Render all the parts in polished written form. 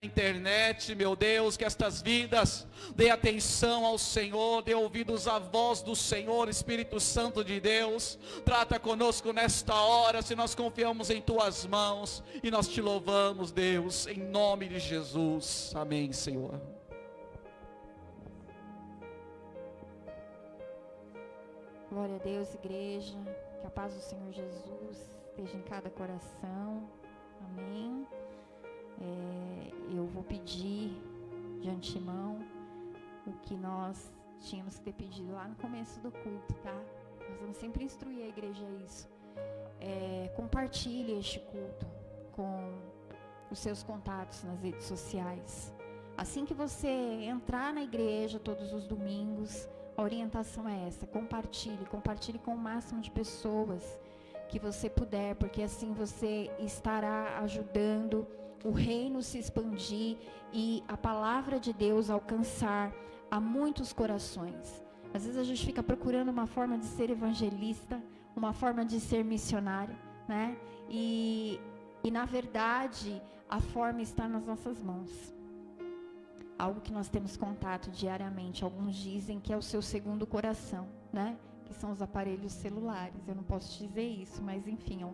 Internet, meu Deus, que estas vidas dê atenção ao Senhor, dê ouvidos à voz do Senhor. Espírito Santo de Deus, trata conosco nesta hora, se nós confiamos em tuas mãos e nós te louvamos, Deus, em nome de Jesus, amém, Senhor. Glória a Deus, igreja, que a paz do Senhor Jesus esteja em cada coração, amém. Eu vou pedir de antemão o que nós tínhamos que ter pedido lá no começo do culto, tá? Nós vamos sempre instruir a igreja a isso. Compartilhe este culto com os seus contatos nas redes sociais. Assim que você entrar na igreja todos os domingos, a orientação é essa: compartilhe com o máximo de pessoas que você puder, porque assim você estará ajudando o reino se expandir e a palavra de Deus alcançar a muitos corações. Às vezes a gente fica procurando uma forma de ser evangelista, uma forma de ser missionário, né? E na verdade a forma está nas nossas mãos. Algo que nós temos contato diariamente. Alguns dizem que é o seu segundo coração, né? Que são os aparelhos celulares. Eu não posso dizer isso, mas enfim,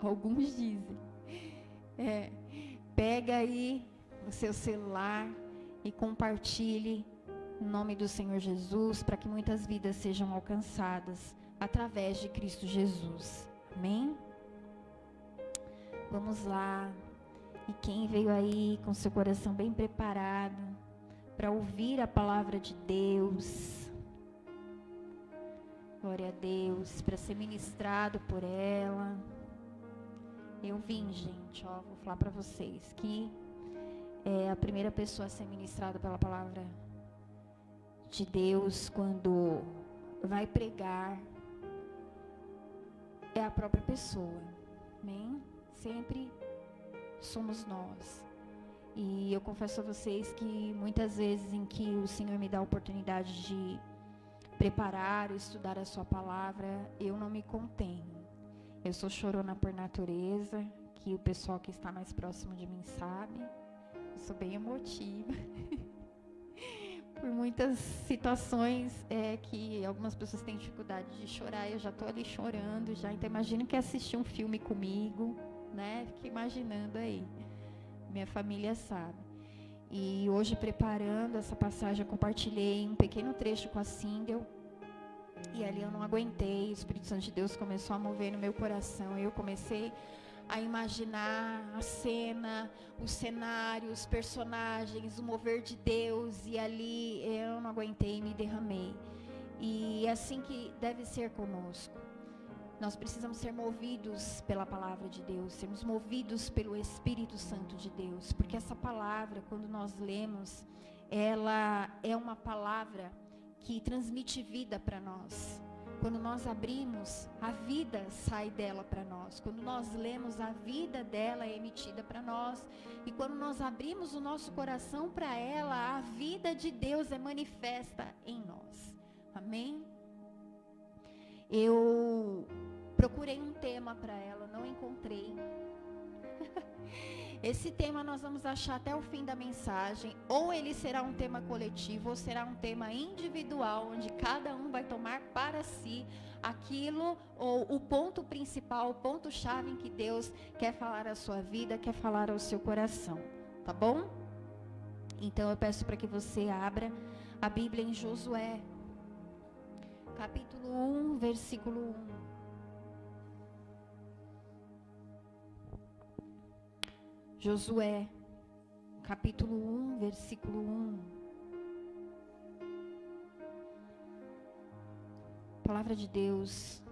alguns dizem. Pega aí o seu celular e compartilhe em nome do Senhor Jesus, para que muitas vidas sejam alcançadas através de Cristo Jesus. Amém? Vamos lá. E quem veio aí com seu coração bem preparado para ouvir a palavra de Deus, glória a Deus, para ser ministrado por ela. Eu vim, gente, vou falar para vocês que a primeira pessoa a ser ministrada pela palavra de Deus quando vai pregar é a própria pessoa, amém? Sempre somos nós. E eu confesso a vocês que muitas vezes em que o Senhor me dá a oportunidade de preparar, estudar a sua palavra, eu não me contenho. Eu sou chorona por natureza, que o pessoal que está mais próximo de mim sabe. Eu sou bem emotiva. Por muitas situações que algumas pessoas têm dificuldade de chorar, eu já estou ali chorando já. Então imagina que assistir um filme comigo, né? Fique imaginando aí. Minha família sabe. E hoje, preparando essa passagem, eu compartilhei um pequeno trecho com a Sindel. E ali eu não aguentei, o Espírito Santo de Deus começou a mover no meu coração. Eu comecei a imaginar a cena, o cenário, os personagens, o mover de Deus. E ali eu não aguentei e me derramei. E é assim que deve ser conosco. Nós precisamos ser movidos pela palavra de Deus, sermos movidos pelo Espírito Santo de Deus. Porque essa palavra, quando nós lemos, ela é uma palavra que transmite vida para nós. Quando nós abrimos, a vida sai dela para nós. Quando nós lemos, a vida dela é emitida para nós. E quando nós abrimos o nosso coração para ela, a vida de Deus é manifesta em nós. Amém? Eu procurei um tema para ela, não encontrei. Esse tema nós vamos achar até o fim da mensagem. Ou ele será um tema coletivo, ou será um tema individual, onde cada um vai tomar para si aquilo, ou o ponto principal, o ponto-chave em que Deus quer falar à sua vida, quer falar ao seu coração. Tá bom? Então eu peço para que você abra a Bíblia em Josué, capítulo 1, versículo 1. Josué, capítulo 1, versículo 1. A palavra de Deus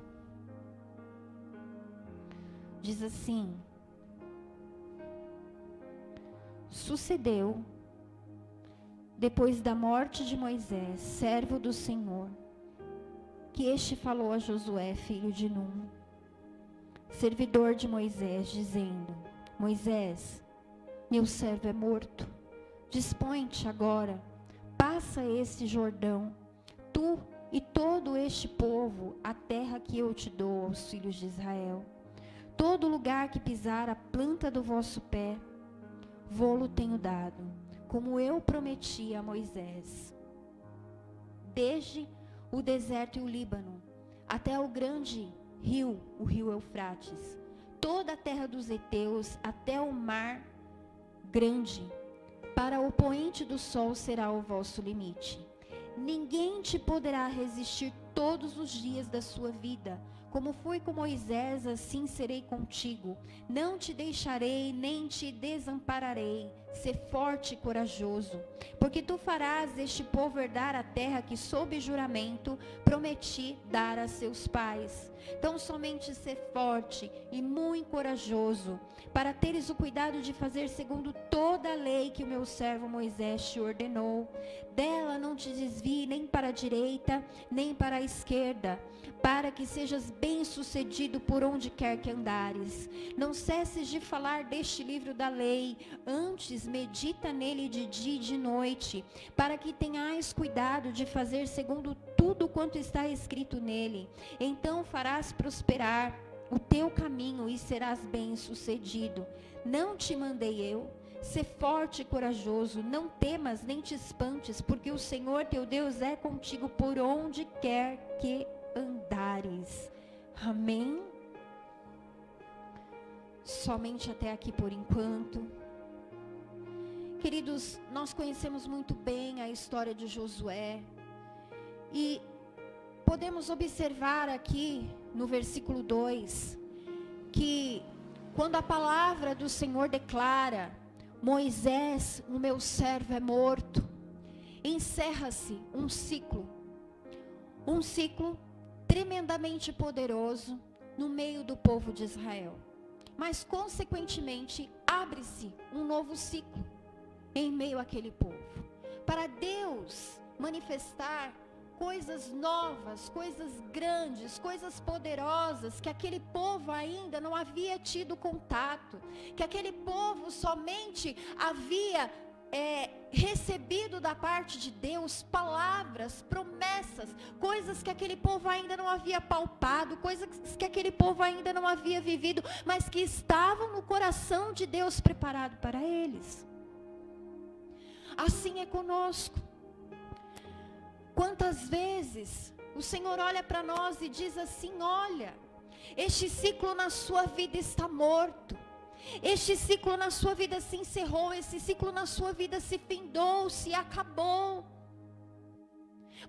diz assim: sucedeu, depois da morte de Moisés, servo do Senhor, que este falou a Josué, filho de Num, servidor de Moisés, dizendo: Moisés, meu servo é morto. Dispõe-te agora, passa este Jordão, tu e todo este povo, a terra que eu te dou aos filhos de Israel. Todo lugar que pisar a planta do vosso pé, vô-lo tenho dado, como eu prometi a Moisés. Desde o deserto e o Líbano, até o grande rio, o rio Eufrates, toda a terra dos heteus, até o mar grande, para o poente do sol será o vosso limite. Ninguém te poderá resistir todos os dias da sua vida. Como fui com Moisés, assim serei contigo. Não te deixarei, nem te desampararei. Sê forte e corajoso, porque tu farás este povo herdar a terra que, sob juramento, prometi dar a seus pais. Então somente sê forte e muito corajoso, para teres o cuidado de fazer segundo toda a lei que o meu servo Moisés te ordenou. Dela não te desvie nem para a direita, nem para a esquerda, para que sejas bem-sucedido por onde quer que andares. Não cesses de falar deste livro da lei, antes medita nele de dia e de noite, para que tenhais cuidado de fazer segundo tudo quanto está escrito nele. Então farás prosperar o teu caminho e serás bem-sucedido. Não te mandei eu? Sê forte e corajoso, não temas nem te espantes, porque o Senhor teu Deus é contigo por onde quer que andares. Amém? Somente até aqui por enquanto. Queridos, nós conhecemos muito bem a história de Josué e podemos observar aqui no versículo 2 que quando a palavra do Senhor declara: Moisés, o meu servo, é morto, encerra-se um ciclo tremendamente poderoso no meio do povo de Israel. Mas consequentemente abre-se um novo ciclo em meio àquele povo, para Deus manifestar coisas novas, coisas grandes, coisas poderosas, que aquele povo ainda não havia tido contato, que aquele povo somente havia recebido da parte de Deus palavras, promessas, coisas que aquele povo ainda não havia palpado, coisas que aquele povo ainda não havia vivido, mas que estavam no coração de Deus preparado para eles. Assim é conosco. Quantas vezes o Senhor olha para nós e diz assim: olha, este ciclo na sua vida está morto, este ciclo na sua vida se encerrou, esse ciclo na sua vida se findou, se acabou.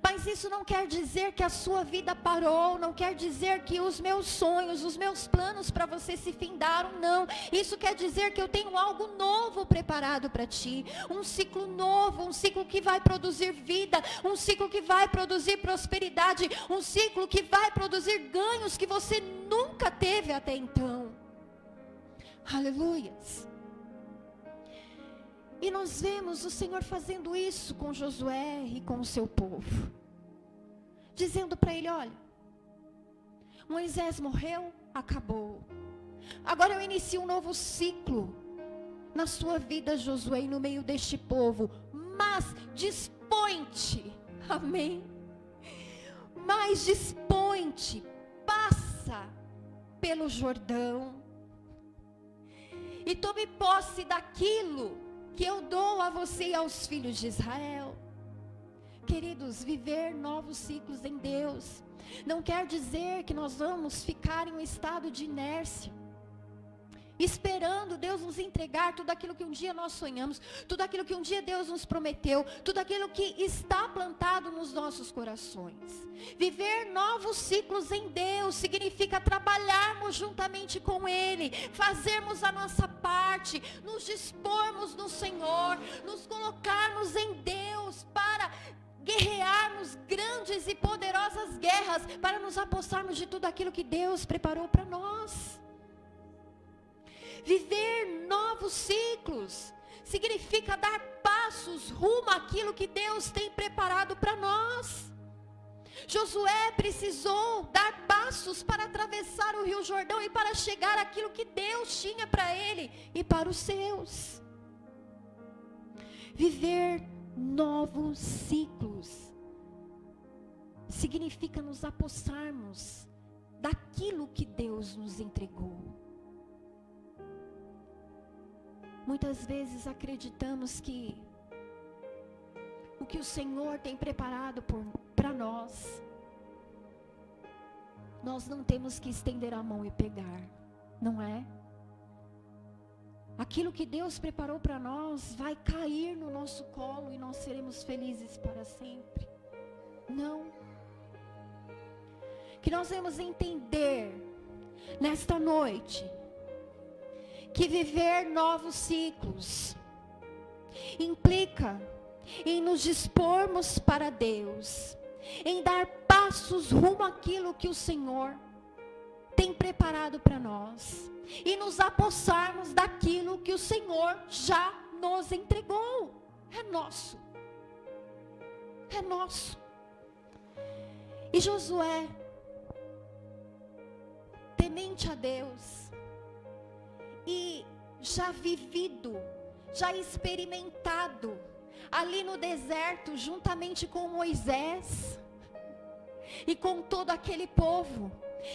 Mas isso não quer dizer que a sua vida parou, não quer dizer que os meus sonhos, os meus planos para você se findaram, não. Isso quer dizer que eu tenho algo novo preparado para ti, um ciclo novo, um ciclo que vai produzir vida, um ciclo que vai produzir prosperidade, um ciclo que vai produzir ganhos que você nunca teve até então. Aleluias. E nós vemos o Senhor fazendo isso com Josué e com o seu povo, dizendo para ele: olha, Moisés morreu, acabou. Agora eu inicio um novo ciclo na sua vida, Josué, e no meio deste povo. Mas dispõe-te, amém? Mas dispõe-te, passa pelo Jordão e tome posse daquilo que eu dou a você e aos filhos de Israel. Queridos, viver novos ciclos em Deus não quer dizer que nós vamos ficar em um estado de inércia, esperando Deus nos entregar tudo aquilo que um dia nós sonhamos, tudo aquilo que um dia Deus nos prometeu, tudo aquilo que está plantado nos nossos corações. Viver novos ciclos em Deus significa trabalharmos juntamente com Ele, fazermos a nossa parte, nos dispormos no Senhor, nos colocarmos em Deus para guerrearmos grandes e poderosas guerras, para nos apossarmos de tudo aquilo que Deus preparou para nós. Viver novos ciclos significa dar passos rumo àquilo que Deus tem preparado para nós. Josué precisou dar passos para atravessar o Rio Jordão e para chegar àquilo que Deus tinha para ele e para os seus. Viver novos ciclos significa nos apossarmos daquilo que Deus nos entregou. muitas vezes acreditamos que o que o Senhor tem preparado para nós, nós não temos que estender a mão e pegar, não é? Aquilo que Deus preparou para nós vai cair no nosso colo e nós seremos felizes para sempre. Não. Que nós vamos entender nesta noite que viver novos ciclos implica em nos dispormos para Deus, em dar passos rumo àquilo que o Senhor tem preparado para nós, e nos apossarmos daquilo que o Senhor já nos entregou. É nosso. É nosso. E Josué, temente a Deus, e já vivido, já experimentado, ali no deserto, juntamente com Moisés, e com todo aquele povo,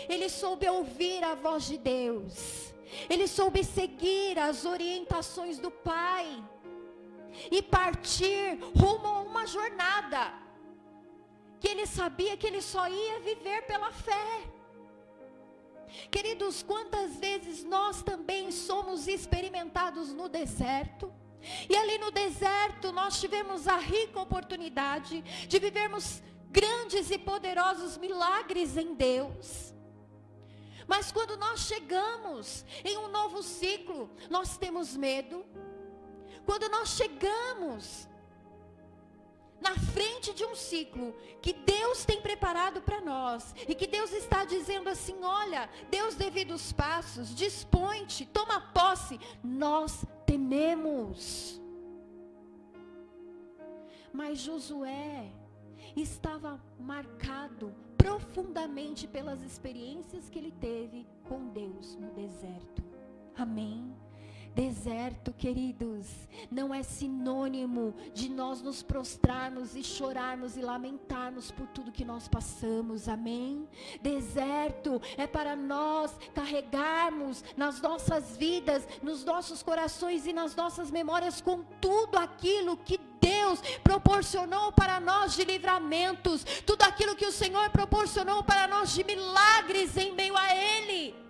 ele soube ouvir a voz de Deus, ele soube seguir as orientações do Pai, e partir rumo a uma jornada, que ele sabia que ele só ia viver pela fé. Queridos, quantas vezes nós também somos experimentados no deserto, e ali no deserto nós tivemos a rica oportunidade de vivermos grandes e poderosos milagres em Deus. Mas quando nós chegamos em um novo ciclo, nós temos medo. Quando nós chegamos na frente de um ciclo que Deus tem preparado para nós, e que Deus está dizendo assim: olha, dê os devidos passos, dispõe-te, toma posse, nós tememos. Mas Josué estava marcado profundamente pelas experiências que ele teve com Deus no deserto. Amém? Deserto, queridos, não é sinônimo de nós nos prostrarmos e chorarmos e lamentarmos por tudo que nós passamos, amém? Deserto é para nós carregarmos nas nossas vidas, nos nossos corações e nas nossas memórias, com tudo aquilo que Deus proporcionou para nós de livramentos, tudo aquilo que o Senhor proporcionou para nós de milagres em meio a Ele.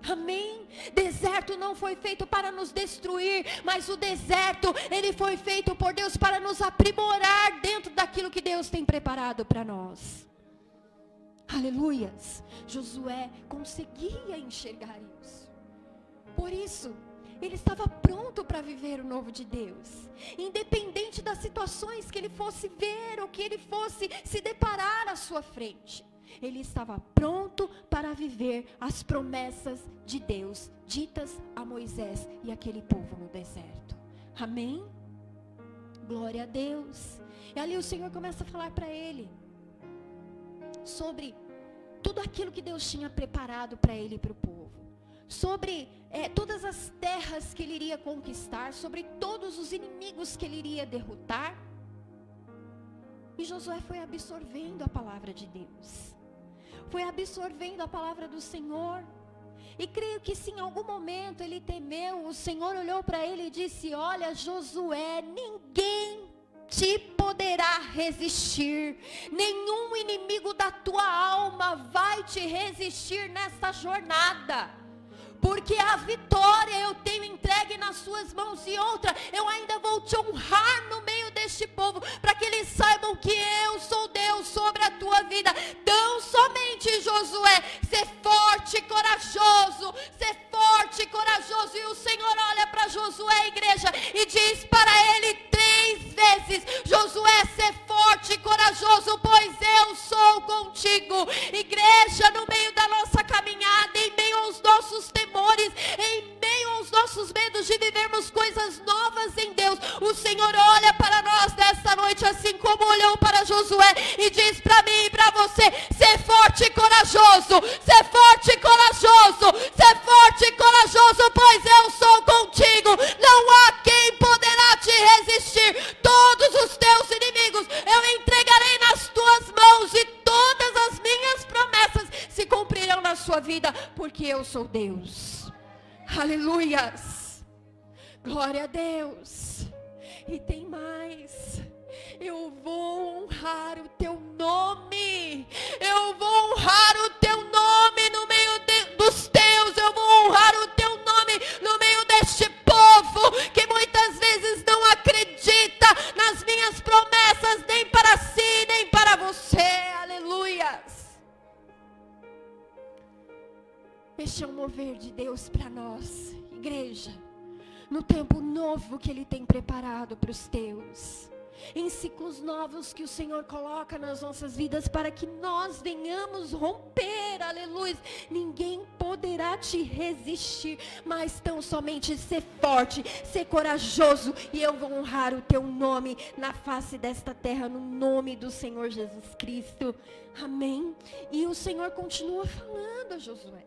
Amém? Deserto não foi feito para nos destruir, mas o deserto, ele foi feito por Deus para nos aprimorar dentro daquilo que Deus tem preparado para nós. Aleluias. Josué conseguia enxergar isso. Por isso, ele estava pronto para viver o novo de Deus, independente das situações que ele fosse ver ou que ele fosse se deparar à sua frente. Ele estava pronto para viver as promessas de Deus, ditas a Moisés e aquele povo no deserto. Amém? Glória a Deus. E ali o Senhor começa a falar para ele sobre tudo aquilo que Deus tinha preparado para ele e para o povo. Sobre todas as terras que ele iria conquistar, sobre todos os inimigos que ele iria derrotar. E Josué foi absorvendo a palavra de Deus, foi absorvendo a palavra do Senhor. E creio que se em algum momento ele temeu, o Senhor olhou para ele e disse: olha, Josué, ninguém te poderá resistir, nenhum inimigo da tua alma vai te resistir nessa jornada, porque a vitória eu tenho entregue nas suas mãos, e outra, eu ainda vou te honrar no meio deste povo, para que eles saibam que eu sou Deus sobre a tua vida. Tão somente, Josué, ser forte e corajoso, ser forte e corajoso. E o Senhor olha para Josué, igreja, e diz para ele 3 vezes: Josué, ser forte e corajoso, pois eu sou contigo. Igreja, no meio da nossa caminhada, em meio aos nossos temores, em meio aos nossos medos de vivermos coisas novas em Deus, o Senhor olha para nós nesta noite, assim como olhou para Josué, e diz para mim e para você: ser forte e corajoso, ser forte e corajoso, ser forte e corajoso, pois eu sou contigo. Não há quem poderá te resistir. Todos os teus inimigos eu entregarei nas tuas mãos, e todas as minhas promessas se cumprirão na sua vida, porque eu sou Deus. Aleluias. Glória a Deus. E tem mais. Eu vou honrar o teu nome. Eu vou honrar o teu nome no meio dos teus. Eu vou honrar o teu nome no meio deste povo que muitas vezes não acredita nas minhas promessas, nem para si, nem para você. Aleluias. Este é o mover de Deus para nós, igreja, no tempo novo que Ele tem preparado para os teus, em ciclos novos que o Senhor coloca nas nossas vidas, para que nós venhamos romper, aleluia. Ninguém poderá te resistir, mas tão somente ser forte, ser corajoso, e eu vou honrar o teu nome na face desta terra, no nome do Senhor Jesus Cristo, amém. E o Senhor continua falando a Josué.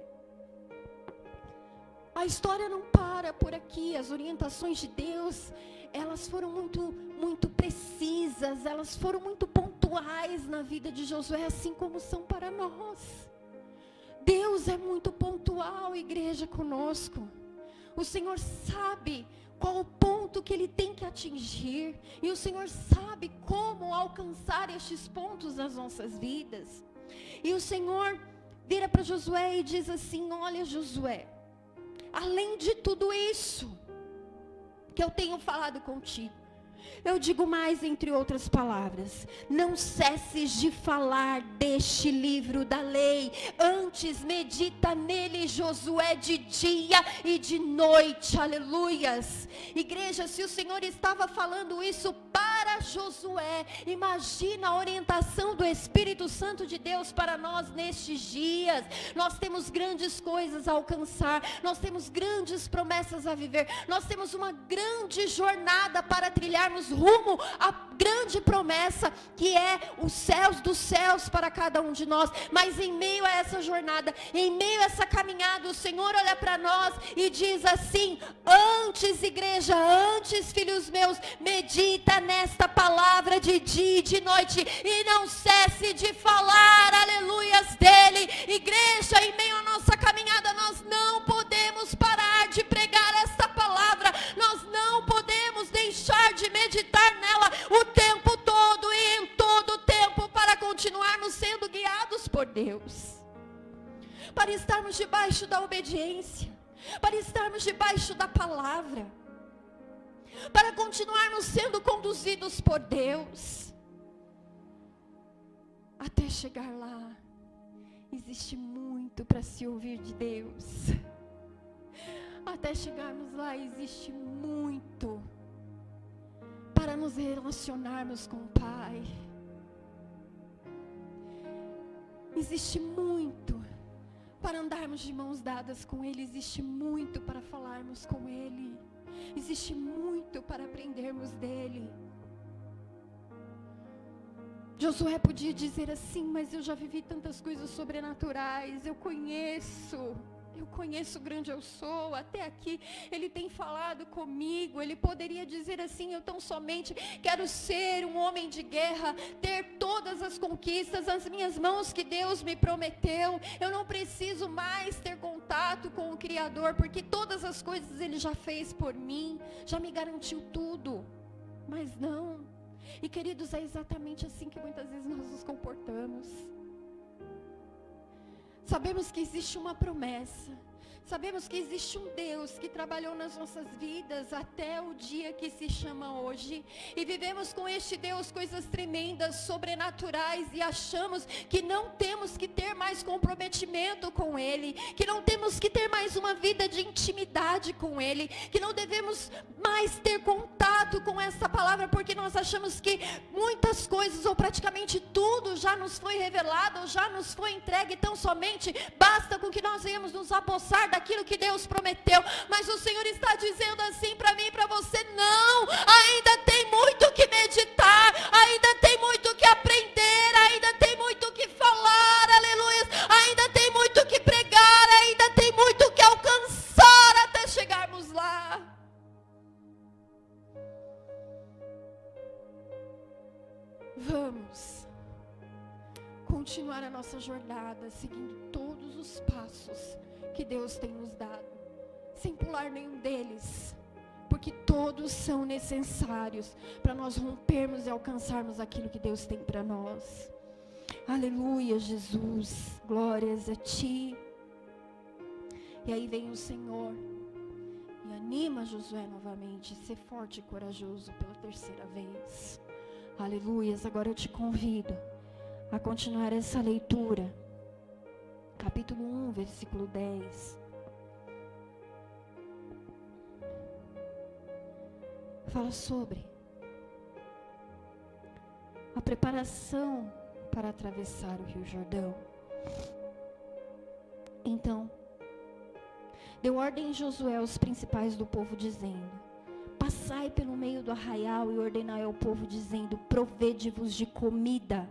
A história não para por aqui. As orientações de Deus, elas foram muito precisas, elas foram muito pontuais na vida de Josué, assim como são para nós. Deus é muito pontual, igreja, conosco. O Senhor sabe qual o ponto que Ele tem que atingir, e o Senhor sabe como alcançar estes pontos nas nossas vidas. E o Senhor vira para Josué e diz assim: olha, Josué, além de tudo isso que eu tenho falado contigo, eu digo mais, entre outras palavras: não cesses de falar deste livro da lei, antes medita nele, Josué, de dia e de noite. Aleluias. Igreja, se o Senhor estava falando isso para Josué, imagina a orientação do Espírito Santo de Deus para nós nestes dias. Nós temos grandes coisas a alcançar, nós temos grandes promessas a viver, nós temos uma grande jornada para trilharmos rumo à grande promessa que é os céus dos céus para cada um de nós. Mas em meio a essa jornada, em meio a essa caminhada, o Senhor olha para nós e diz assim: antes, igreja, antes, filhos meus, medita nesta palavra de dia e de noite, e não cesse de falar, aleluias, dele. Igreja, em meio à nossa caminhada, nós não podemos parar de pregar esta palavra, nós não podemos deixar de meditar nela o tempo todo e em todo o tempo, para continuarmos sendo guiados por Deus, para estarmos debaixo da obediência, para estarmos debaixo da palavra, para continuarmos sendo conduzidos por Deus. Até chegar lá, existe muito para se ouvir de Deus. Até chegarmos lá, existe muito para nos relacionarmos com o Pai. Existe muito para andarmos de mãos dadas com Ele. Existe muito para falarmos com Ele. Existe muito para aprendermos dEle. Josué podia dizer assim: mas eu já vivi tantas coisas sobrenaturais, eu conheço o grande eu sou, até aqui Ele tem falado comigo. Ele poderia dizer assim: eu tão somente quero ser um homem de guerra, ter todas as conquistas nas minhas mãos que Deus me prometeu, eu não preciso mais ter contato com o Criador, porque todas as coisas Ele já fez por mim, já me garantiu tudo. Mas não. E queridos, é exatamente assim que muitas vezes nós nos comportamos. Sabemos que existe uma promessa, sabemos que existe um Deus que trabalhou nas nossas vidas até o dia que se chama hoje, e vivemos com este Deus coisas tremendas, sobrenaturais, e achamos que não temos que ter mais comprometimento com Ele, que não temos que ter mais uma vida de intimidade com Ele, que não devemos mais ter contato com essa palavra, porque nós achamos que muitas coisas, ou praticamente tudo, já nos foi revelado, ou já nos foi entregue, tão somente basta com que nós venhamos nos apossar daquilo que Deus prometeu. Mas o Senhor está dizendo assim para mim e para você: não, ainda tem muito que meditar, ainda tem muito que aprender, ainda tem muito que falar, aleluia, ainda tem muito que pregar, ainda tem muito que alcançar até chegarmos lá. Vamos continuar a nossa jornada, seguindo todos os passos que Deus tem nos dado, sem pular nenhum deles, porque porque todos são necessários para nós rompermos e alcançarmos aquilo que Deus tem para nós. Aleluia, Jesus, glórias a Ti. E aí vem o Senhor e anima Josué novamente, ser forte e corajoso pela terceira vez. Aleluias, agora eu te convido a continuar essa leitura. Capítulo 1, versículo 10. Fala sobre a preparação para atravessar o Rio Jordão. Então, deu ordem Josué aos principais do povo, dizendo: passai pelo meio do arraial e ordenai ao povo, dizendo: provede-vos de comida,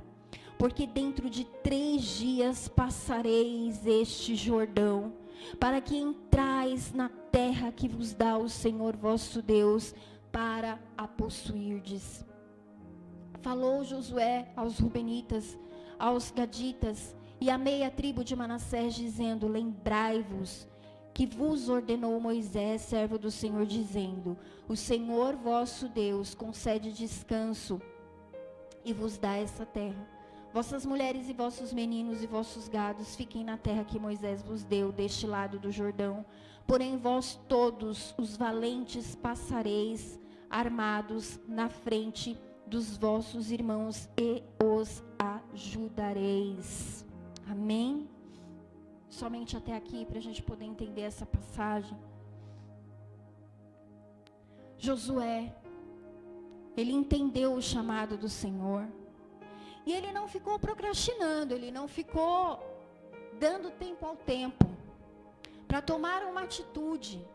porque dentro de 3 dias passareis este Jordão, para que entrais na terra que vos dá o Senhor vosso Deus, para a possuirdes. Falou Josué aos Rubenitas, aos Gaditas e à meia tribo de Manassés, dizendo: lembrai-vos que vos ordenou Moisés, servo do Senhor, dizendo: o Senhor vosso Deus concede descanso e vos dá essa terra. Vossas mulheres e vossos meninos e vossos gados fiquem na terra que Moisés vos deu, deste lado do Jordão. Porém vós todos os valentes passareis armados na frente dos vossos irmãos e os ajudareis. Amém? Somente até aqui, para a gente poder entender essa passagem. Josué, ele entendeu o chamado do Senhor. E ele não ficou procrastinando, ele não ficou dando tempo ao tempo para tomar uma atitude,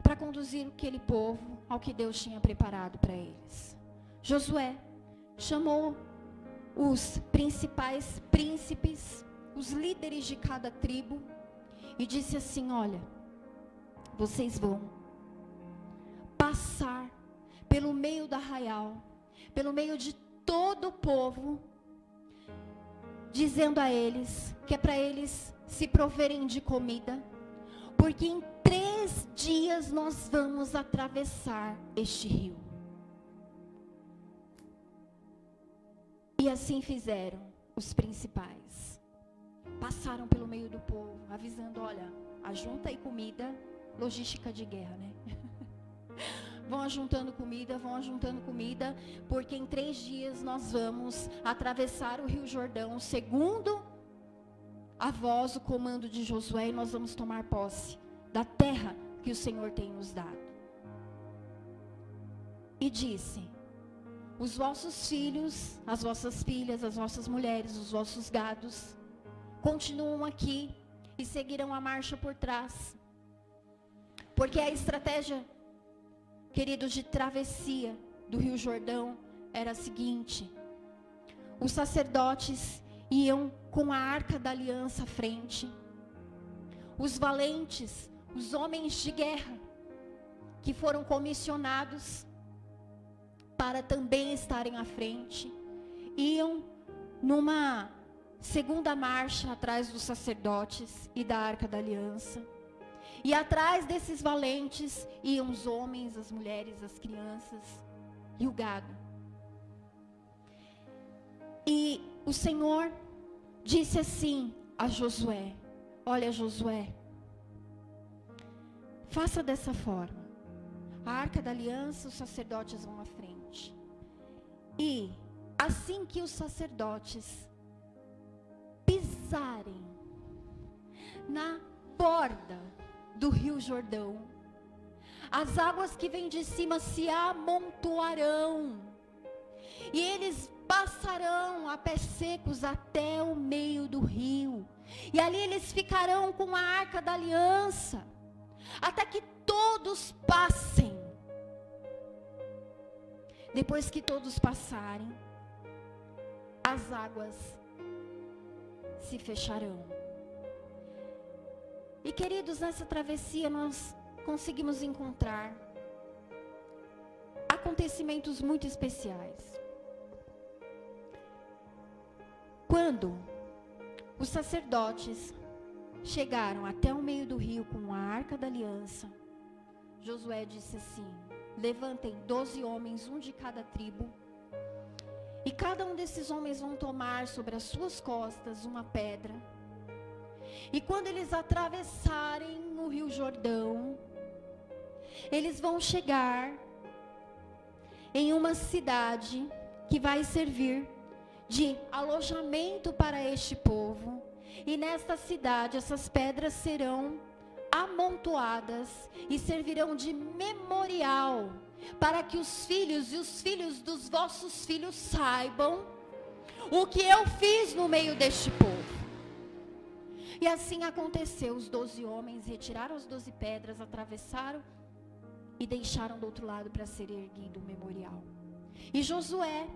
para conduzir aquele povo ao que Deus tinha preparado para eles. Josué chamou os principais príncipes, os líderes de cada tribo, e disse assim: olha, vocês vão passar pelo meio do arraial, pelo meio de todo o povo, dizendo a eles que é para eles se proverem de comida, porque em 3 dias nós vamos atravessar este rio. E assim fizeram os principais. Passaram pelo meio do povo, avisando: olha, ajunta aí comida, logística de guerra, né? Vão ajuntando comida, porque em 3 dias nós vamos atravessar o Rio Jordão, segundo a voz, o comando de Josué, e nós vamos tomar posse da terra que o Senhor tem nos dado. E disse: os vossos filhos, as vossas filhas, as vossas mulheres, os vossos gados, continuam aqui e seguirão a marcha por trás. Porque a estratégia, queridos, de travessia do Rio Jordão era a seguinte: os sacerdotes iam com a arca da aliança à frente, os valentes, os homens de guerra, que foram comissionados para também estarem à frente, iam numa segunda marcha atrás dos sacerdotes e da arca da aliança. E atrás desses valentes iam os homens, as mulheres, as crianças e o gado. E o Senhor disse assim a Josué: olha, Josué, faça dessa forma. A arca da aliança, os sacerdotes vão à frente. E assim que os sacerdotes pisarem na borda do Rio Jordão, as águas que vêm de cima se amontoarão, e eles passarão a pés secos até o meio do rio, e ali eles ficarão com a arca da aliança, até que todos passem. Depois que todos passarem, as águas se fecharão. E queridos, nessa travessia nós conseguimos encontrar acontecimentos muito especiais. Quando os sacerdotes chegaram até o meio do rio com a arca da aliança, Josué disse assim: levantem 12 homens, um de cada tribo, e cada um desses homens vão tomar sobre as suas costas uma pedra, e quando eles atravessarem o rio Jordão, eles vão chegar em uma cidade que vai servir de alojamento para este povo, e nesta cidade essas pedras serão amontoadas e servirão de memorial, para que os filhos e os filhos dos vossos filhos saibam o que eu fiz no meio deste povo. E assim aconteceu. Os 12 homens retiraram as 12 pedras, atravessaram e deixaram do outro lado para ser erguido o memorial. E Josué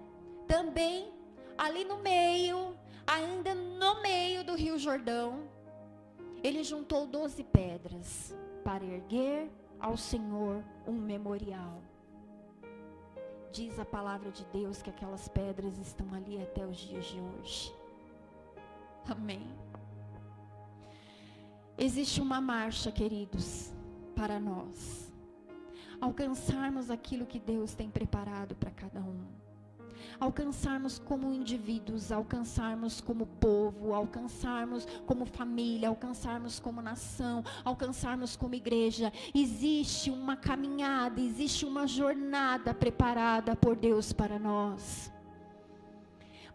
também, ali no meio, ainda no meio do rio Jordão, ele juntou 12 pedras para erguer ao Senhor um memorial. Diz a palavra de Deus que aquelas pedras estão ali até os dias de hoje. Amém. Existe uma marcha, queridos, para nós alcançarmos aquilo que Deus tem preparado para cada um. Alcançarmos como indivíduos, alcançarmos como povo, alcançarmos como família, alcançarmos como nação, alcançarmos como igreja. Existe uma caminhada, existe uma jornada preparada por Deus para nós.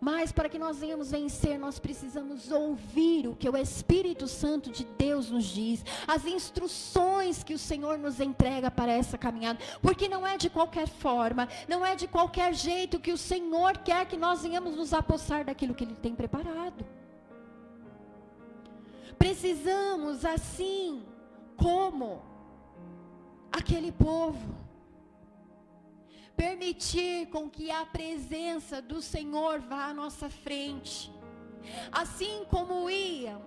Mas para que nós venhamos vencer, nós precisamos ouvir o que o Espírito Santo de Deus nos diz, as instruções que o Senhor nos entrega para essa caminhada, porque não é de qualquer forma, não é de qualquer jeito que o Senhor quer que nós venhamos nos apossar daquilo que Ele tem preparado. Precisamos, assim como aquele povo, permitir com que a presença do Senhor vá à nossa frente. Assim como iam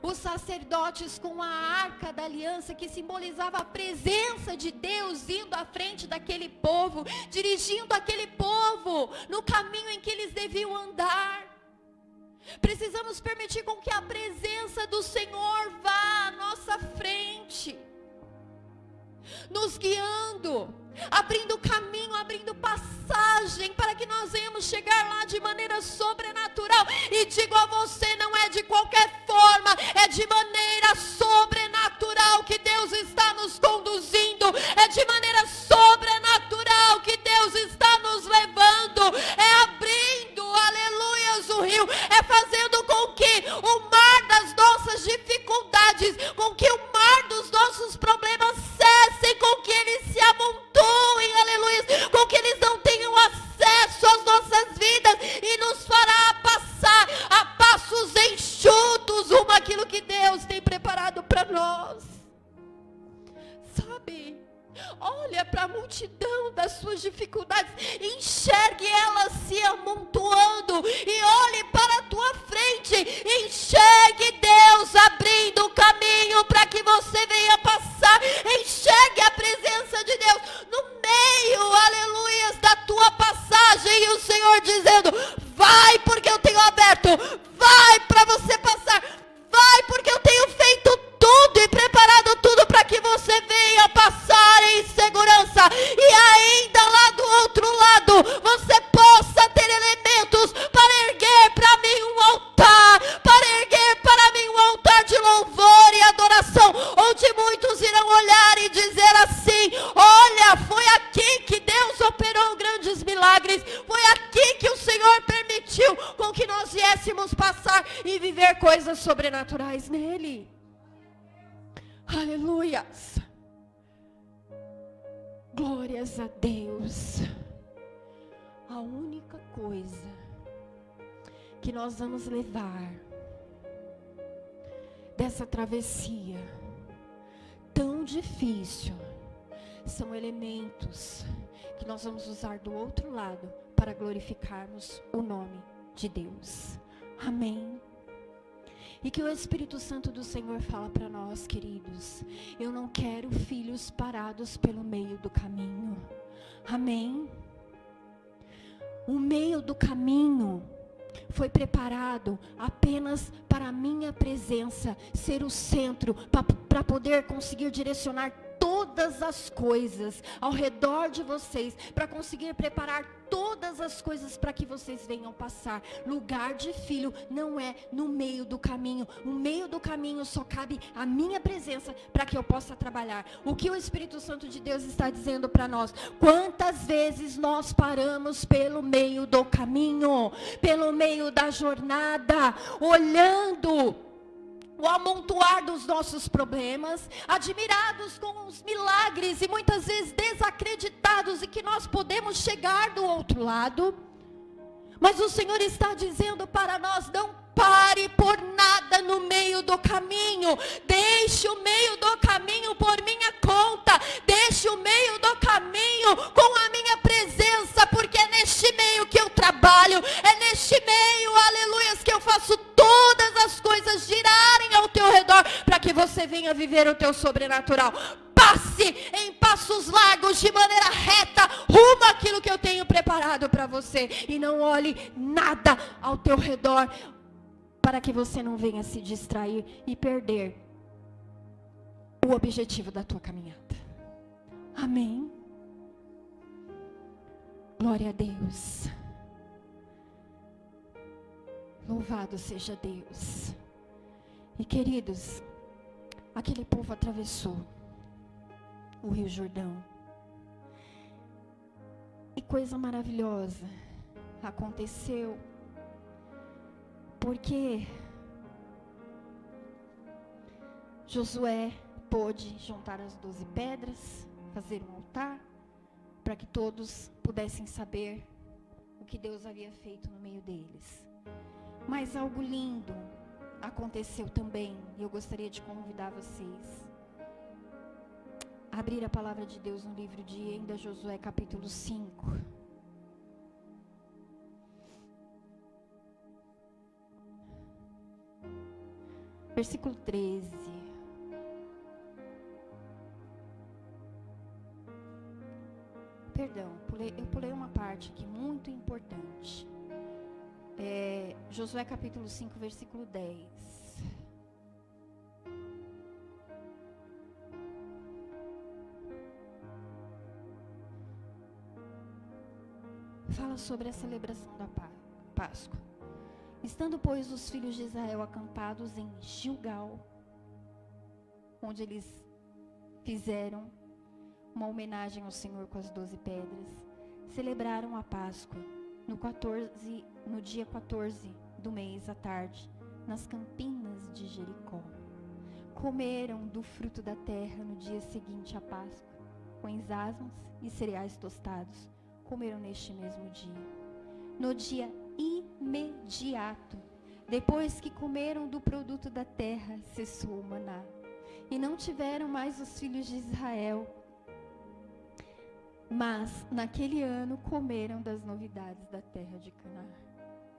os sacerdotes com a arca da aliança, que simbolizava a presença de Deus indo à frente daquele povo, dirigindo aquele povo no caminho em que eles deviam andar. Precisamos permitir com que a presença do Senhor vá à nossa frente, nos guiando, abrindo caminho, abrindo passagem, para que nós venhamos chegar lá de maneira sobrenatural. E digo a você, não é de qualquer forma, é de maneira sobrenatural que Deus está nos conduzindo, é de maneira sobrenatural que Deus está nos levando, é abrindo, aleluias, o rio, é fazendo com que o mar das nossas dificuldades, com que o mar dos nossos problemas cessem, com que eles se amontoem, aleluia, com que eles não tenham acesso às nossas vidas, e nos fará passar a passos enxutos rumo àquilo que Deus tem preparado para nós. Sabe, olha para a multidão das suas dificuldades, enxergue elas se amontoando, e olhe para a tua frente, enxergue Deus abrindo o caminho para que você venha passar, enxergue a presença de Deus no meio, aleluias, da tua passagem, e o Senhor dizendo: vai, porque eu tenho aberto, vai para você passar, vai, porque eu tenho feito tudo e preparado tudo para que você venha passar em segurança, e ainda lá do outro lado você possa ter elementos para erguer para mim um altar, para erguer para mim um altar de louvor e adoração, onde muitos irão olhar e dizer assim: olha, foi aqui que Deus operou grandes milagres, foi aqui que o Senhor permitiu com que nós viéssemos passar e viver coisas sobrenaturais nele. Aleluias, glórias a Deus. A única coisa que nós vamos levar dessa travessia tão difícil são elementos que nós vamos usar do outro lado para glorificarmos o nome de Deus. Amém. E que o Espírito Santo do Senhor fala para nós, queridos: eu não quero filhos parados pelo meio do caminho. Amém. O meio do caminho foi preparado apenas para a minha presença ser o centro, para poder conseguir direcionar todas todas as coisas ao redor de vocês, para conseguir preparar todas as coisas para que vocês venham passar. Lugar de filho não é no meio do caminho. No meio do caminho só cabe a minha presença para que eu possa trabalhar. O que o Espírito Santo de Deus está dizendo para nós? Quantas vezes nós paramos pelo meio do caminho, pelo meio da jornada, olhando o amontoar dos nossos problemas, admirados com os milagres e muitas vezes desacreditados e que nós podemos chegar do outro lado. Mas o Senhor está dizendo para nós: não pare por nada no meio do caminho. Deixe o meio do caminho por minha conta. Deixe o meio do caminho com a minha presença, porque é neste meio que eu trabalho, é neste meio, aleluias, que eu faço todas as coisas girarem ao teu redor, para que você venha viver o teu sobrenatural. Passe em passos largos, de maneira reta, rumo àquilo que eu tenho preparado para você, e não olhe nada ao teu redor, para que você não venha se distrair e perder o objetivo da tua caminhada. Amém? Glória a Deus. Louvado seja Deus. E queridos, aquele povo atravessou o Rio Jordão. E coisa maravilhosa aconteceu, porque Josué pôde juntar as 12 pedras, fazer um altar, para que todos pudessem saber o que Deus havia feito no meio deles. Mas algo lindo aconteceu também, e eu gostaria de convidar vocês a abrir a palavra de Deus no livro de ainda Josué, capítulo 5. Versículo 13. Perdão, eu pulei uma parte aqui muito importante. Josué capítulo 5, versículo 10. Fala sobre a celebração da Páscoa. Estando, pois, os filhos de Israel acampados em Gilgal, onde eles fizeram uma homenagem ao Senhor com as 12 pedras, celebraram a Páscoa no dia 14 do mês à tarde, nas campinas de Jericó. Comeram do fruto da terra no dia seguinte à Páscoa, pães asmos e cereais tostados. Comeram neste mesmo dia. No dia imediato, depois que comeram do produto da terra, cessou o maná. E não tiveram mais os filhos de Israel. Mas naquele ano comeram das novidades da terra de Canaã.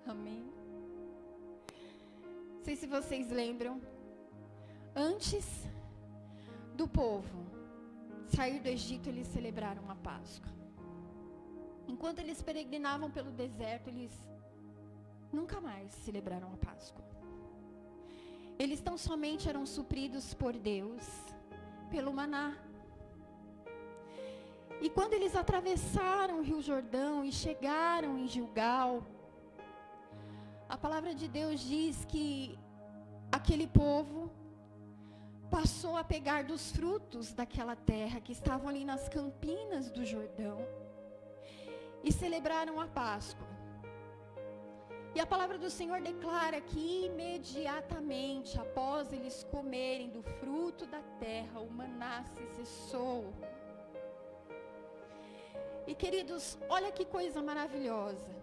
Amém? Não sei se vocês lembram, antes do povo sair do Egito, eles celebraram a Páscoa. Enquanto eles peregrinavam pelo deserto, eles nunca mais celebraram a Páscoa. Eles tão somente eram supridos por Deus, pelo maná. E quando eles atravessaram o Rio Jordão e chegaram em Gilgal, a palavra de Deus diz que aquele povo passou a pegar dos frutos daquela terra que estavam ali nas campinas do Jordão e celebraram a Páscoa. E a palavra do Senhor declara que imediatamente após eles comerem do fruto da terra, o maná se cessou. E queridos, olha que coisa maravilhosa.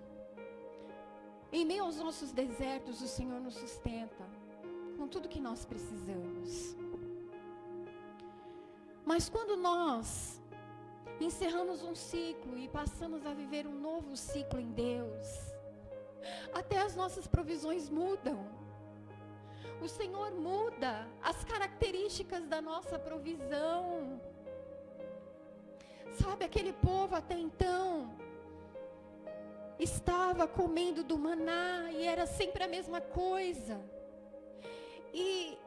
Em meio aos nossos desertos, o Senhor nos sustenta com tudo que nós precisamos. Mas quando nós encerramos um ciclo e passamos a viver um novo ciclo em Deus, até as nossas provisões mudam. O Senhor muda as características da nossa provisão. Sabe, aquele povo até então estava comendo do maná e era sempre a mesma coisa. E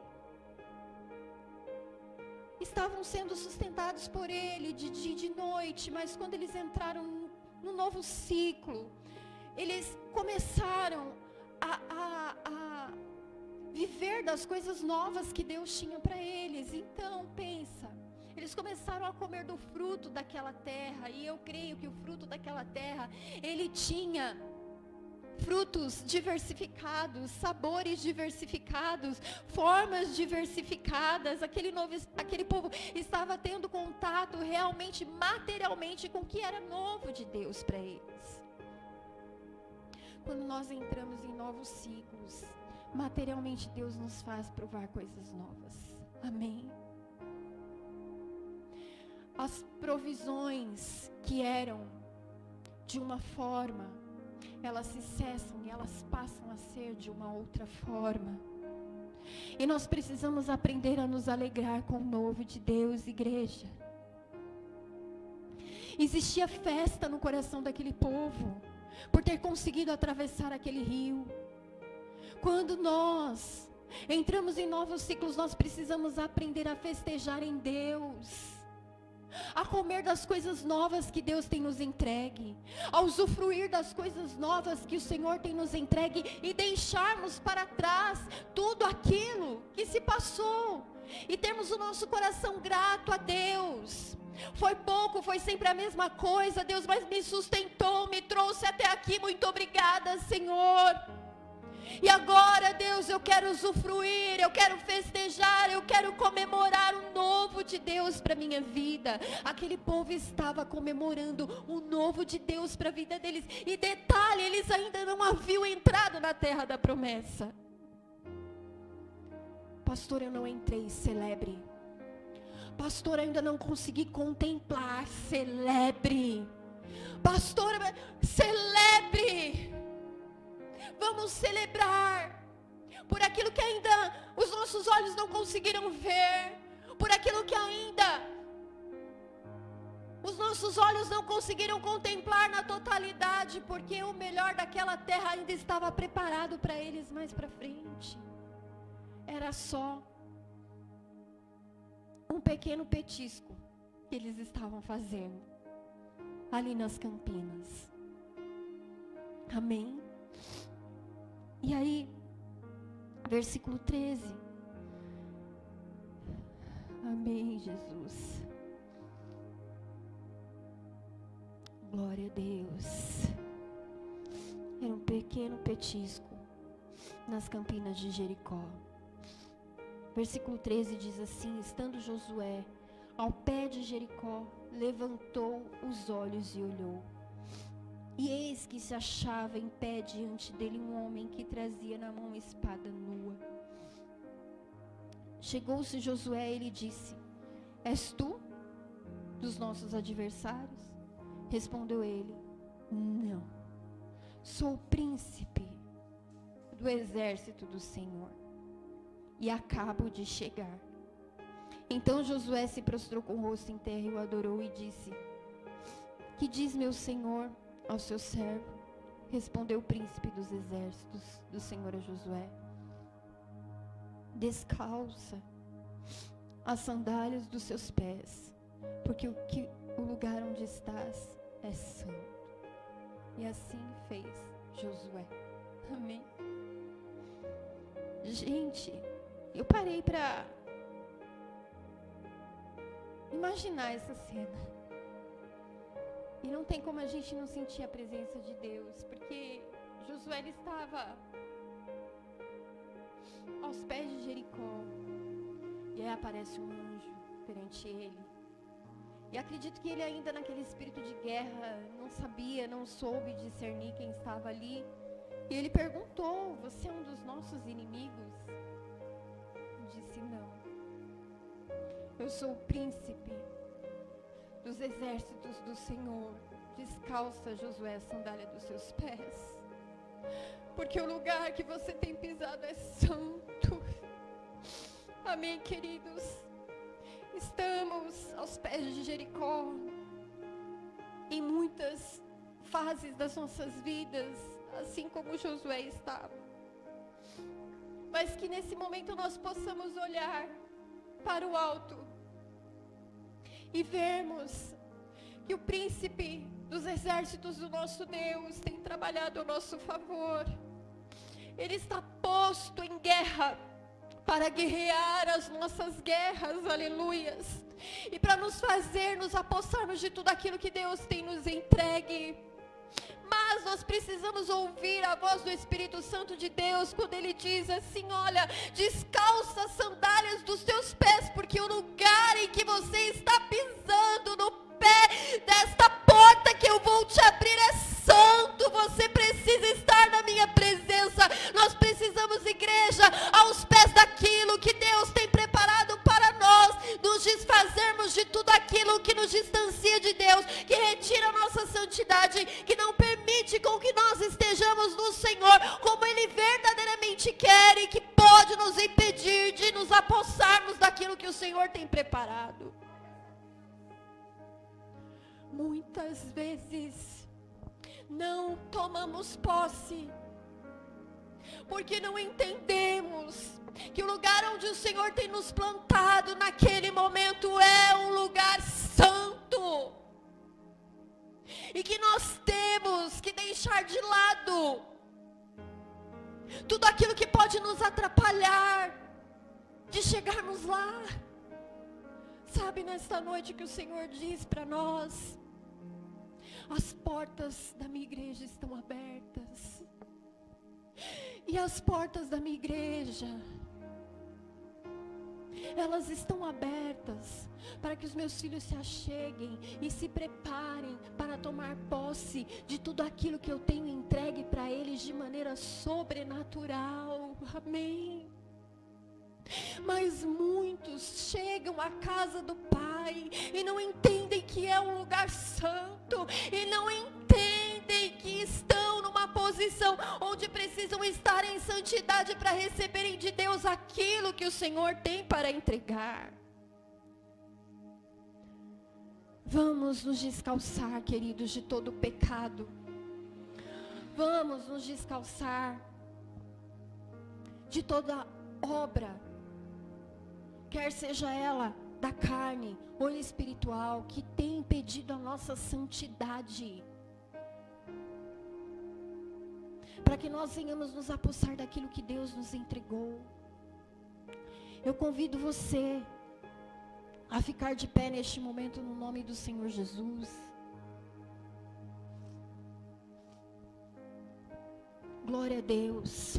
estavam sendo sustentados por Ele de dia e de noite, mas quando eles entraram no novo ciclo, eles começaram a viver das coisas novas que Deus tinha para eles. Então, pensa, eles começaram a comer do fruto daquela terra, e eu creio que o fruto daquela terra, ele tinha frutos diversificados, sabores diversificados, formas diversificadas. Aquele povo estava tendo contato realmente, materialmente, com o que era novo de Deus para eles. Quando nós entramos em novos ciclos, materialmente Deus nos faz provar coisas novas. Amém? As provisões que eram de uma forma, elas se cessam e elas passam a ser de uma outra forma. E nós precisamos aprender a nos alegrar com o novo de Deus, igreja. Existia festa no coração daquele povo, por ter conseguido atravessar aquele rio. Quando nós entramos em novos ciclos, nós precisamos aprender a festejar em Deus, a comer das coisas novas que Deus tem nos entregue, a usufruir das coisas novas que o Senhor tem nos entregue, e deixarmos para trás tudo aquilo que se passou, e termos o nosso coração grato a Deus. Foi pouco, foi sempre a mesma coisa, Deus, mas me sustentou, me trouxe até aqui, muito obrigada, Senhor. E agora, Deus, eu quero usufruir, eu quero festejar, eu quero comemorar o novo de Deus para a minha vida. Aquele povo estava comemorando o novo de Deus para a vida deles. E detalhe, eles ainda não haviam entrado na terra da promessa. Pastor, eu não entrei, celebre. Pastor, eu ainda não consegui contemplar, celebre. Pastor, celebre. Vamos celebrar por aquilo que ainda os nossos olhos não conseguiram ver, por aquilo que ainda os nossos olhos não conseguiram contemplar na totalidade, porque o melhor daquela terra ainda estava preparado para eles mais para frente. Era só um pequeno petisco que eles estavam fazendo ali nas campinas. Amém? E aí, versículo 13. Amém, Jesus. Glória a Deus. Era um pequeno petisco nas campinas de Jericó. Versículo 13 diz assim: estando Josué ao pé de Jericó, levantou os olhos e olhou. E eis que se achava em pé diante dele um homem que trazia na mão uma espada nua. Chegou-se Josué e lhe disse: és tu dos nossos adversários? Respondeu ele: não, sou o príncipe do exército do Senhor, e acabo de chegar. Então Josué se prostrou com o rosto em terra e o adorou e disse: que diz meu Senhor ao seu servo? Respondeu o príncipe dos exércitos do Senhor a Josué: descalça as sandálias dos seus pés, porque o lugar onde estás é santo. E assim fez Josué. Amém. Gente, eu parei para imaginar essa cena. E não tem como a gente não sentir a presença de Deus, porque Josué ele estava aos pés de Jericó, e aí aparece um anjo perante ele. E acredito que ele ainda naquele espírito de guerra não sabia, não soube discernir quem estava ali. E ele perguntou: você é um dos nossos inimigos? Ele disse: não, eu sou o príncipe dos exércitos do Senhor. Descalça, Josué, a sandália dos seus pés, porque o lugar que você tem pisado é santo. Amém, queridos? Estamos aos pés de Jericó, em muitas fases das nossas vidas, assim como Josué estava. Mas que nesse momento nós possamos olhar para o alto e vermos que o príncipe dos exércitos do nosso Deus tem trabalhado ao nosso favor. Ele está posto em guerra para guerrear as nossas guerras, aleluias, e para nos fazer nos apossarmos de tudo aquilo que Deus tem nos entregue. Mas nós precisamos ouvir a voz do Espírito Santo de Deus quando Ele diz assim: olha, descalça as sandálias dos teus pés, porque o lugar em que você está pisando, no pé desta porta que eu vou te abrir, é santo. Você precisa estar na minha presença. Nós precisamos, igreja, aos pés daquilo que Deus tem preparado para nós, nos desfazermos de tudo aquilo que nos distancia de Deus, que retira a nossa santidade, que não permite com que nós estejamos no Senhor como Ele verdadeiramente quer, e que pode nos impedir de nos apossarmos daquilo que o Senhor tem preparado. Muitas vezes não tomamos posse, porque não entendemos que o lugar onde o Senhor tem nos plantado naquele momento é um lugar santo, e que nós temos que deixar de lado tudo aquilo que pode nos atrapalhar de chegarmos lá. Sabe, nesta noite que o Senhor diz para nós: as portas da minha igreja estão abertas. E as portas da minha igreja, elas estão abertas para que os meus filhos se acheguem e se preparem para tomar posse de tudo aquilo que eu tenho entregue para eles de maneira sobrenatural. Amém. Mas muitos chegam à casa do Pai e não entendem que é um lugar santo, e não entendem que estão numa posição onde precisam estar em santidade para receberem de Deus aquilo que o Senhor tem para entregar. Vamos nos descalçar, queridos, de todo pecado. Vamos nos descalçar de toda obra, quer seja ela da carne ou espiritual, que tem impedido a nossa santidade, para que nós venhamos nos apossar daquilo que Deus nos entregou. Eu convido você a ficar de pé neste momento, no nome do Senhor Jesus. Glória a Deus.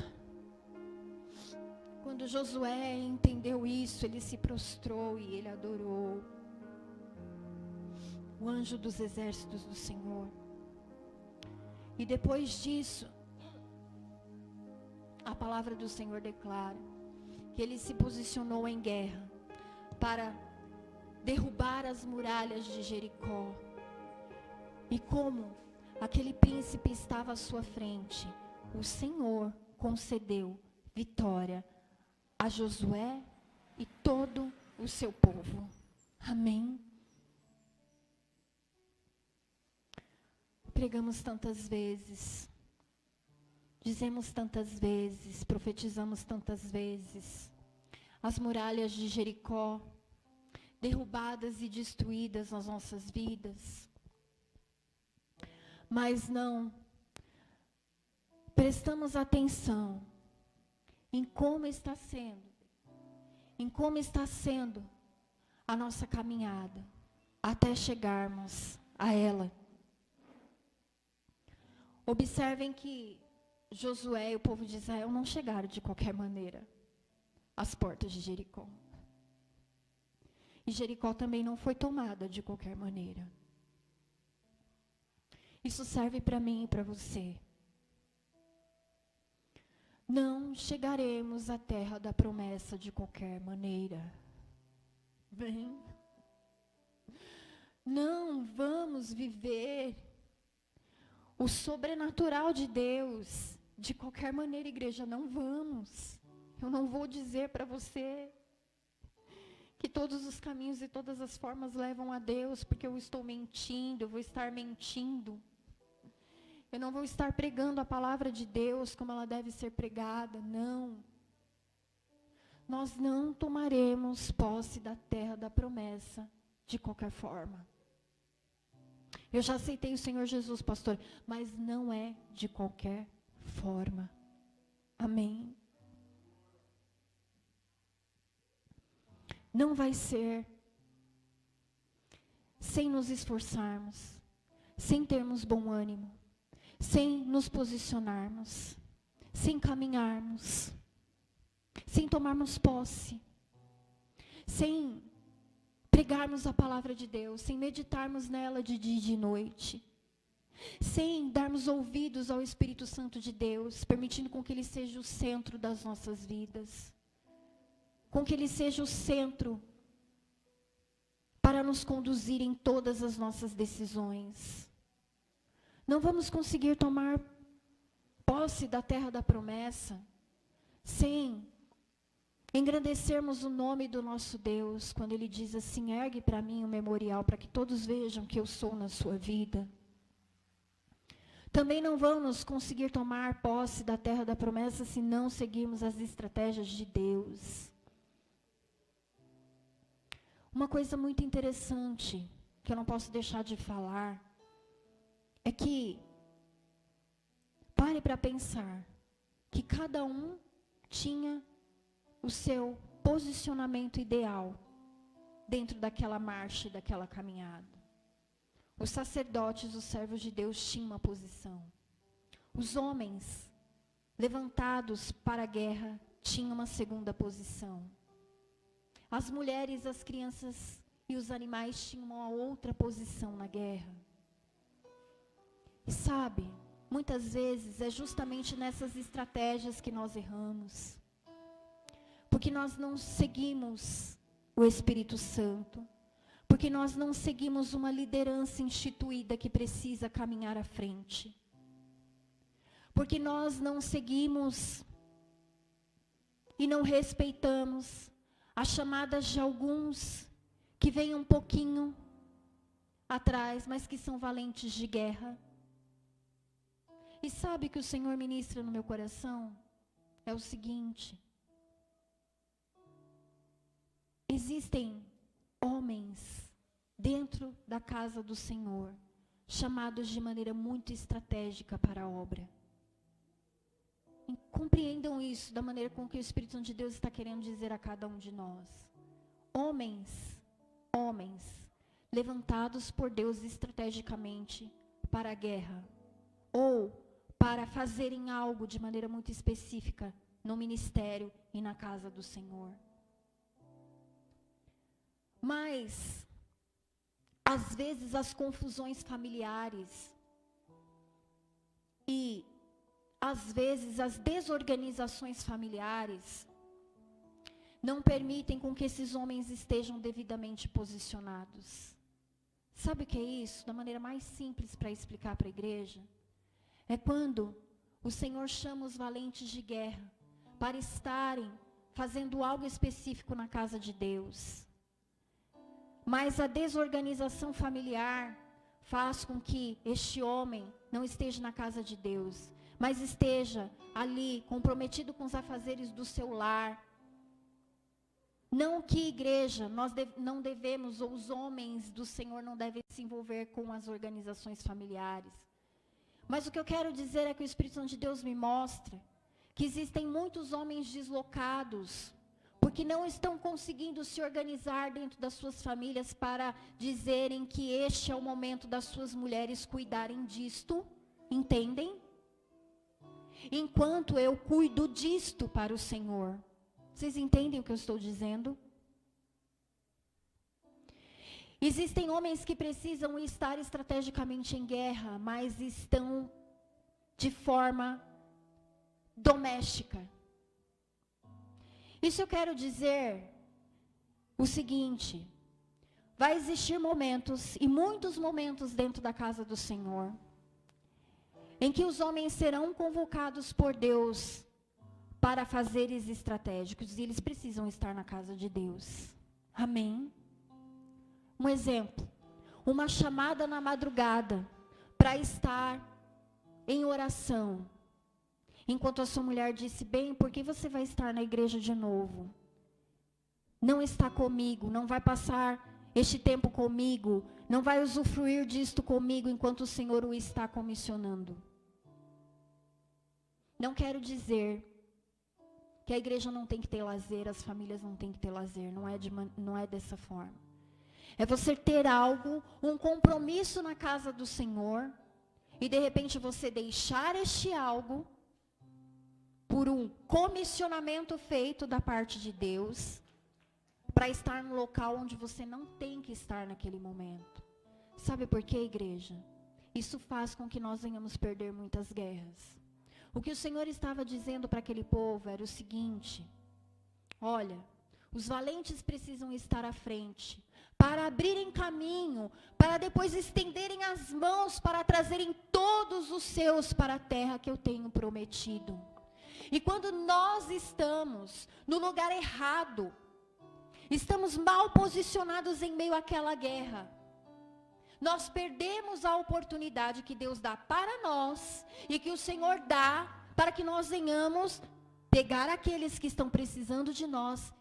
Quando Josué entendeu isso, ele se prostrou e ele adorou o anjo dos exércitos do Senhor. E depois disso, a palavra do Senhor declara que ele se posicionou em guerra para derrubar as muralhas de Jericó. E como aquele príncipe estava à sua frente, o Senhor concedeu vitória a Josué e todo o seu povo. Amém. Pregamos tantas vezes, dizemos tantas vezes, profetizamos tantas vezes, as muralhas de Jericó derrubadas e destruídas nas nossas vidas, mas não prestamos atenção em como está sendo a nossa caminhada até chegarmos a ela. Observem que Josué e o povo de Israel não chegaram de qualquer maneira às portas de Jericó. E Jericó também não foi tomada de qualquer maneira. Isso serve para mim e para você. Não chegaremos à terra da promessa de qualquer maneira. Bem, não vamos viver o sobrenatural de Deus de qualquer maneira, igreja, não vamos. Eu não vou dizer para você que todos os caminhos e todas as formas levam a Deus, porque eu estou mentindo, eu vou estar mentindo. Eu não vou estar pregando a palavra de Deus como ela deve ser pregada, não. Nós não tomaremos posse da terra da promessa de qualquer forma. Eu já aceitei o Senhor Jesus, pastor, mas não é de qualquer forma. Amém. Não vai ser sem nos esforçarmos, sem termos bom ânimo, sem nos posicionarmos, sem caminharmos, sem tomarmos posse, sem pregarmos a palavra de Deus, sem meditarmos nela de dia e de noite, sem darmos ouvidos ao Espírito Santo de Deus, permitindo com que Ele seja o centro das nossas vidas, com que Ele seja o centro para nos conduzir em todas as nossas decisões. Não vamos conseguir tomar posse da terra da promessa sem engrandecermos o nome do nosso Deus, quando Ele diz assim: ergue para mim um memorial, para que todos vejam que eu sou na sua vida. Também não vamos conseguir tomar posse da terra da promessa se não seguirmos as estratégias de Deus. Uma coisa muito interessante, que eu não posso deixar de falar, é que, pare para pensar, que cada um tinha o seu posicionamento ideal dentro daquela marcha e daquela caminhada. Os sacerdotes, os servos de Deus, tinham uma posição. Os homens levantados para a guerra tinham uma segunda posição. As mulheres, as crianças e os animais tinham uma outra posição na guerra. E sabe, muitas vezes é justamente nessas estratégias que nós erramos. Porque nós não seguimos o Espírito Santo. Porque nós não seguimos uma liderança instituída que precisa caminhar à frente. Porque nós não seguimos e não respeitamos as chamadas de alguns que vêm um pouquinho atrás, mas que são valentes de guerra. E sabe que o Senhor ministra no meu coração? É o seguinte: existem homens dentro da casa do Senhor, chamados de maneira muito estratégica para a obra. E compreendam isso da maneira com que o Espírito Santo de Deus está querendo dizer a cada um de nós. Homens levantados por Deus estrategicamente para a guerra, ou para fazerem algo de maneira muito específica no ministério e na casa do Senhor. Mas, às vezes, as confusões familiares e, às vezes, as desorganizações familiares não permitem com que esses homens estejam devidamente posicionados. Sabe o que é isso? Da maneira mais simples para explicar para a igreja, é quando o Senhor chama os valentes de guerra para estarem fazendo algo específico na casa de Deus. Mas a desorganização familiar faz com que este homem não esteja na casa de Deus, mas esteja ali comprometido com os afazeres do seu lar. Não que igreja, nós não devemos, ou os homens do Senhor não devem se envolver com as organizações familiares. Mas o que eu quero dizer é que o Espírito Santo de Deus me mostra que existem muitos homens deslocados, porque não estão conseguindo se organizar dentro das suas famílias para dizerem que este é o momento das suas mulheres cuidarem disto, entendem? Enquanto eu cuido disto para o Senhor. Vocês entendem o que eu estou dizendo? Existem homens que precisam estar estrategicamente em guerra, mas estão de forma doméstica. Isso eu quero dizer o seguinte: vai existir momentos, e muitos momentos dentro da casa do Senhor, em que os homens serão convocados por Deus para fazeres estratégicos, e eles precisam estar na casa de Deus. Amém? Um exemplo, uma chamada na madrugada para estar em oração. Enquanto a sua mulher disse: bem, por que você vai estar na igreja de novo? Não está comigo, não vai passar este tempo comigo, não vai usufruir disto comigo enquanto o Senhor o está comissionando. Não quero dizer que a igreja não tem que ter lazer, as famílias não têm que ter lazer, não é dessa forma. É você ter algo, um compromisso na casa do Senhor, e de repente você deixar este algo por um comissionamento feito da parte de Deus, para estar no local onde você não tem que estar naquele momento. Sabe por quê, igreja? Isso faz com que nós venhamos perder muitas guerras. O que o Senhor estava dizendo para aquele povo era o seguinte: olha, os valentes precisam estar à frente, para abrirem caminho, para depois estenderem as mãos, para trazerem todos os seus para a terra que eu tenho prometido. E quando nós estamos no lugar errado, estamos mal posicionados em meio àquela guerra, nós perdemos a oportunidade que Deus dá para nós e que o Senhor dá para que nós venhamos pegar aqueles que estão precisando de nós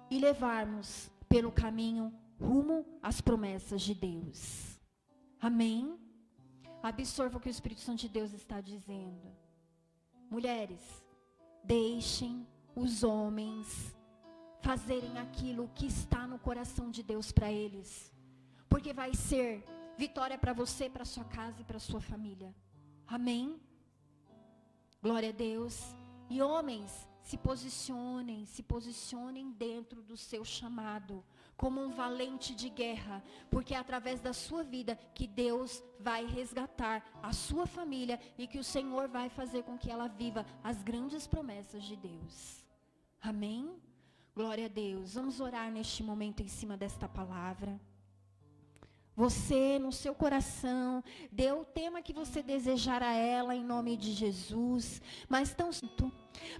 e levarmos pelo caminho rumo às promessas de Deus. Amém? Absorva o que o Espírito Santo de Deus está dizendo. Mulheres, deixem os homens fazerem aquilo que está no coração de Deus para eles, porque vai ser vitória para você, para sua casa e para sua família. Amém? Glória a Deus. E homens, se posicionem dentro do seu chamado, como um valente de guerra, porque é através da sua vida que Deus vai resgatar a sua família e que o Senhor vai fazer com que ela viva as grandes promessas de Deus. Amém? Glória a Deus. Vamos orar neste momento em cima desta palavra. Você, no seu coração, dê o tema que você desejar a ela, em nome de Jesus. Mas tão santo,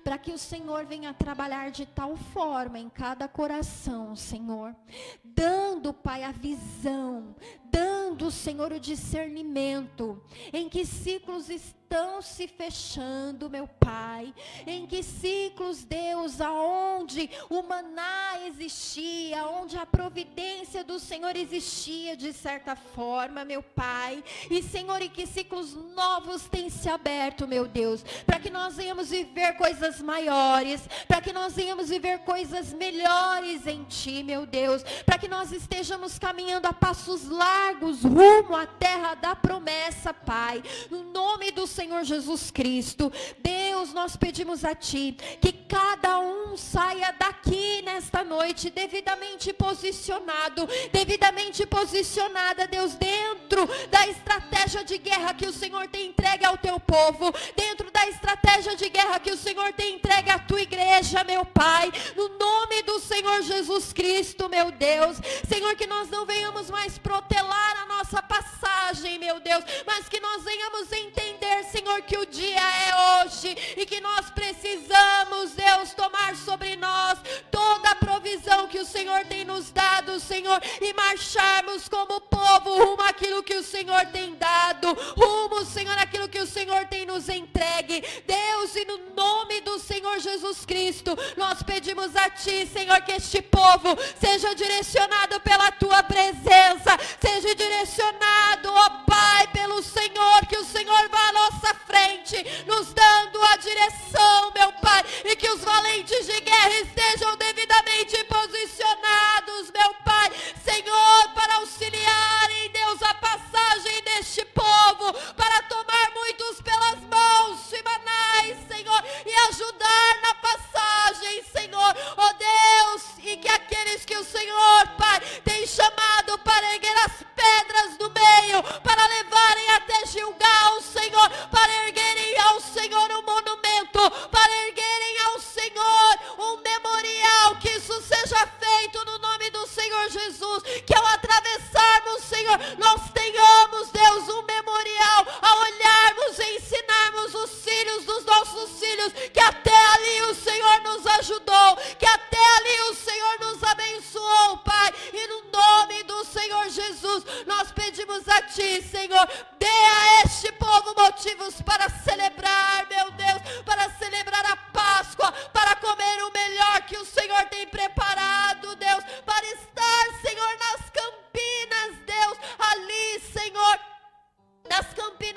para que o Senhor venha trabalhar de tal forma em cada coração, Senhor. Dando, Pai, a visão, dando, Senhor, o discernimento. Em que ciclos estão se fechando, meu Pai. Em que ciclos, Deus, aonde o maná existia, onde a providência do Senhor existia de certa forma, meu Pai. E, Senhor, em que ciclos novos têm se aberto, meu Deus, para que nós venhamos viver coisas maiores, para que nós venhamos viver coisas melhores em Ti, meu Deus, para que nós estejamos caminhando a passos largos rumo à terra da promessa, Pai, no nome do Senhor Jesus Cristo. Deus, nós pedimos a Ti que cada um saia daqui nesta noite devidamente posicionado, devidamente posicionada, Deus, dentro da estratégia de guerra que o Senhor tem entregue ao Teu povo, dentro da estratégia de guerra que o Senhor tem entregue à Tua igreja, meu Pai, no nome do Senhor Jesus Cristo, meu Deus. Senhor, que nós não venhamos mais protelar a nossa passagem, meu Deus, mas que nós venhamos entender, Senhor, que o dia é hoje e que nós precisamos, Deus, tomar sobre nós toda a provisão que o Senhor tem nos dado, Senhor, e marcharmos como povo rumo àquilo que o Senhor tem dado, rumo, Senhor, àquilo que o Senhor tem nos entregue. Deus, e no nome do Senhor Jesus Cristo, nós pedimos a Ti, Senhor, que este povo seja direcionado pela Tua presença, seja direcionado, ó Pai, pelo Senhor, que o Senhor vá à nossa frente, nos dando a direção, meu Pai, e que os valentes de guerra estejam devidamente posicionados, meu Pai, Senhor, para auxiliarem, Deus, a passagem deste povo, para tomar muitos pelas mãos semanais, Senhor, e ajudar na passagem, Senhor, ó Deus, e que aqueles que o Senhor, Pai, tem chamado para erguer as pedras do meio, para levarem até Gilgal, Senhor, para erguerem ao Senhor um monumento, para erguerem ao Senhor um memorial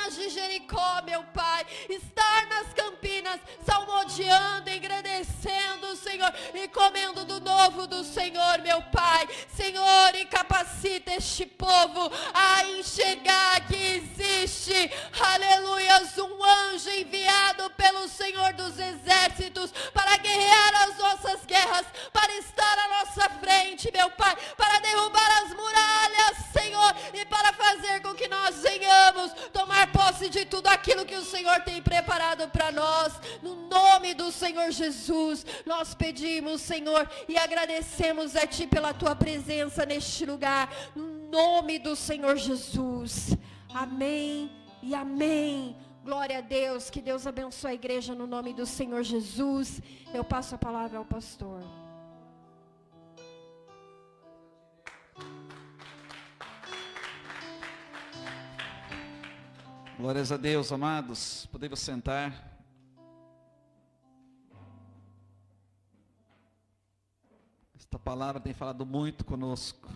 Campinas de Jericó, meu Pai. Estar nas Campinas, salmodiando, engrandecendo, Senhor, e comendo do novo do Senhor, meu Pai. Senhor, e capacita este povo a enxergar que existe, aleluias, um anjo enviado pelo Senhor dos Exércitos para guerrear as nossas guerras, para estar à nossa frente, meu Pai, para derrubar as muralhas, Senhor, e para fazer com que nós venhamos tomar posse de tudo aquilo que o Senhor tem preparado para nós. No nome do Senhor Jesus, nós pedimos, Senhor, e agradecemos a Ti pela Tua presença neste lugar, no nome do Senhor Jesus. Amém e amém. Glória a Deus, que Deus abençoe a igreja no nome do Senhor Jesus. Eu passo a palavra ao pastor. Glórias a Deus, amados. Podemos sentar. Esta palavra tem falado muito conosco.